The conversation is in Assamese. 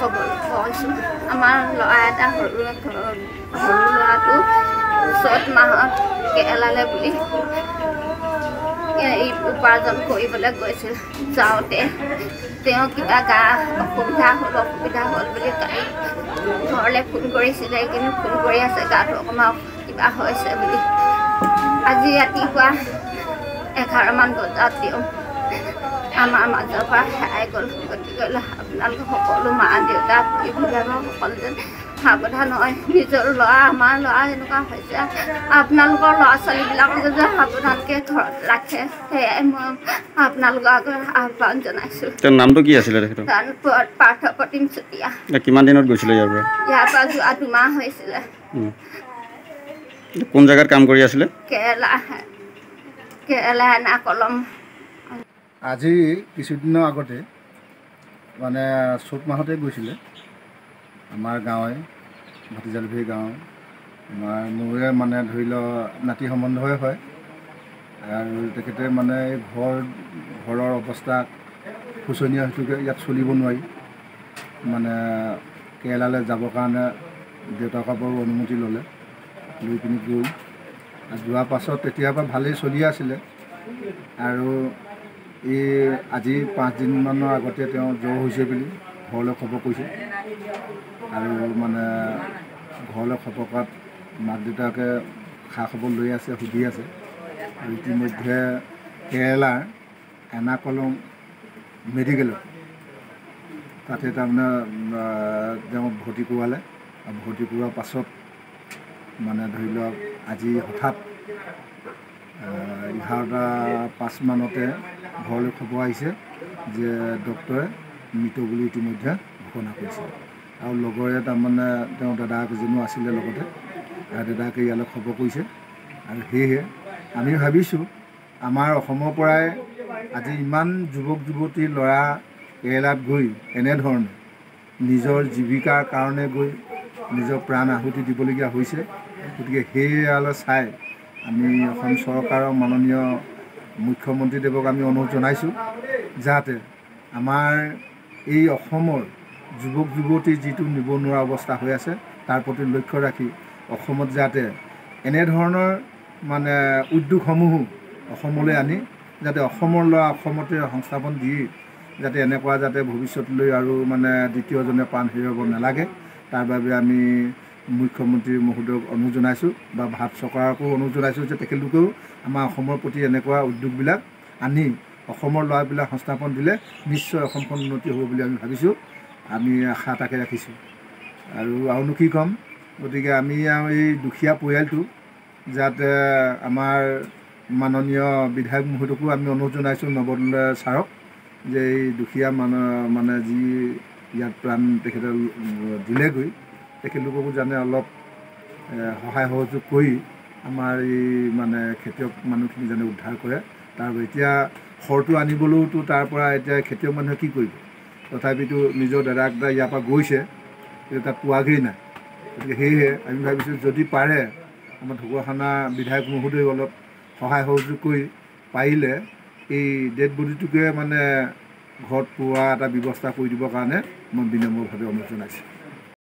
কৈছোঁ আমাৰ ল'ৰা এটা সৰু ল'ৰাটো 7 মাহত কেৰেলালৈ বুলি উপাৰ্জন কৰিবলৈ গৈছিল। যাওঁতে তেওঁ কিবা গা অসুবিধা হ'ল বুলি তাই ঘৰলৈ ফোন কৰিছিলে, কিন্তু ফোন কৰি আছে গাটো অকণমান কিবা হৈছে বুলি। আজি ৰাতিপুৱা 11মান বজাত তেওঁ আমাৰ মাজৰ পৰা হেৰাই গ'ল। গতিকে আপোনালোক সকলো মা দেউতা অভিভাৱক সকলো যেন সাৱধান হয়। নিজৰ ল'ৰা আমাৰ ল'ৰা এনেকুৱা হৈছে, আপোনালোকৰ ল'ৰা ছোৱালীবিলাকক যে সাৱধানকৈ ঘৰত ৰাখে, সেয়াই মই আপোনালোকক আহ্বান জনাইছোঁ। তেওঁৰ নামটো কি আছিলে তেখেতৰ? পাৰ্থপ্ৰতিম চুতীয়া। কিমান দিনত গৈছিলে ইয়াৰ পৰা? ইয়াৰ পৰা যোৱা 2 মাহ হৈছিলে। কোন জেগাত কাম কৰি আছিলে? কেৰেলা এৰ্নাকুলম। আজি কিছুদিনৰ আগতে মানে 7 মাহতে গৈছিলে আমাৰ গাঁৱে ভতিজালভি গাঁও। আমাৰ মোৰে মানে ধৰি লওক নাতি সম্বন্ধই হয়। আৰু তেখেতে মানে ঘৰৰ অৱস্থা শোচনীয় হেতুকে ইয়াত চলিব নোৱাৰি মানে কেৰেলালৈ যাবৰ কাৰণে দেউতাকৰ পৰা অনুমতি ল'লে, লৈ পিনি গ'ল। যোৱাৰ পাছত তেতিয়াৰ পৰা ভালেই চলি আছিলে। আৰু আজি 5 দিনমানৰ আগতে তেওঁ জ্বৰ হৈছে বুলি ঘৰলৈ খবৰ কৰিছে। আৰু মানে ঘৰলৈ খবৰ কৰাত মাক দেউতাকে খা খবৰ লৈ আছে, সুধি আছে। আৰু ইতিমধ্যে কেৰেলাৰ এৰ্নাকুলম মেডিকেলত তাতে তাৰমানে তেওঁ ভৰ্তি কৰোৱালে। আৰু ভৰ্তি কৰোৱাৰ পাছত মানে ধৰি লওক আজি হঠাৎ 11:05 মানতে ঘৰলৈ খবৰ আহিছে যে ডক্টৰে মৃত বুলি ইতিমধ্যে ঘোষণা কৰিছে। আৰু লগৰে তাৰমানে তেওঁ দাদাক এজনো আছিলে লগতে, দাদাকে ইয়ালৈ খবৰ কৰিছে। আৰু সেয়েহে আমি ভাবিছোঁ আমাৰ অসমৰ পৰাই আজি ইমান যুৱক যুৱতী ল'ৰা কেৰেলাত গৈ এনেধৰণে নিজৰ জীৱিকাৰ কাৰণে গৈ নিজৰ প্ৰাণ আহুতি দিবলগীয়া হৈছে। গতিকে সেয়ালৈ চাই আমি অসম চৰকাৰৰ মাননীয় মুখ্যমন্ত্ৰীদেৱক আমি অনুৰোধ জনাইছোঁ যাতে আমাৰ এই অসমৰ যুৱক যুৱতীৰ যিটো নিবনুৱা অৱস্থা হৈ আছে তাৰ প্ৰতি লক্ষ্য ৰাখি অসমত যাতে এনেধৰণৰ মানে উদ্যোগসমূহো অসমলৈ আনি যাতে অসমৰ ল'ৰা অসমতে সংস্থাপন দি যাতে এনেকুৱা যাতে ভৱিষ্যতলৈ আৰু মানে দ্বিতীয়জনে প্ৰাণ হেৰুৱাব নালাগে, তাৰ বাবে আমি মুখ্যমন্ত্ৰী মহোদয়ক অনুৰোধ জনাইছোঁ বা ভাৰত চৰকাৰকো অনুৰোধ জনাইছোঁ যে তেখেতলোকেও আমাৰ অসমৰ প্ৰতি এনেকুৱা উদ্যোগবিলাক আনি অসমৰ ল'ৰাবিলাক সংস্থাপন দিলে নিশ্চয় অসমখন উন্নতি হ'ব বুলি আমি ভাবিছোঁ। আমি আশা তাকে ৰাখিছোঁ। আৰুনো কি ক'ম, গতিকে আমি আৰু এই দুখীয়া পৰিয়ালটো যাতে আমাৰ মাননীয় বিধায়ক মহোদয়কো আমি অনুৰোধ জনাইছোঁ, নৱদলে ছাৰক, যে এই দুখীয়া মানে যি ইয়াত প্ৰাণ তেখেতে দিলেগৈ তেখেতলোককো জানে অলপ সহায় সহযোগ কৰি আমাৰ এই মানে খেতিয়ক মানুহখিনি যেনে উদ্ধাৰ কৰে। তাৰ এতিয়া খৰটো আনিবলৈওতো তাৰ পৰা এতিয়া খেতিয়ক মানুহে কি কৰিব, তথাপিতো নিজৰ দাদাক ইয়াৰ পৰা গৈছে, কিন্তু তাত পোৱাগৈই নাই। গতিকে সেয়েহে আমি ভাবিছোঁ যদি পাৰে আমাৰ ঢকুৱাখানা বিধায়ক মহোদয় অলপ সহায় সহযোগ কৰি পাৰিলে এই ডেড বডিটোকে মানে ঘৰত পোৱা এটা ব্যৱস্থা কৰি দিবৰ কাৰণে মই বিনম্ৰভাৱে অনুৰোধ জনাইছোঁ।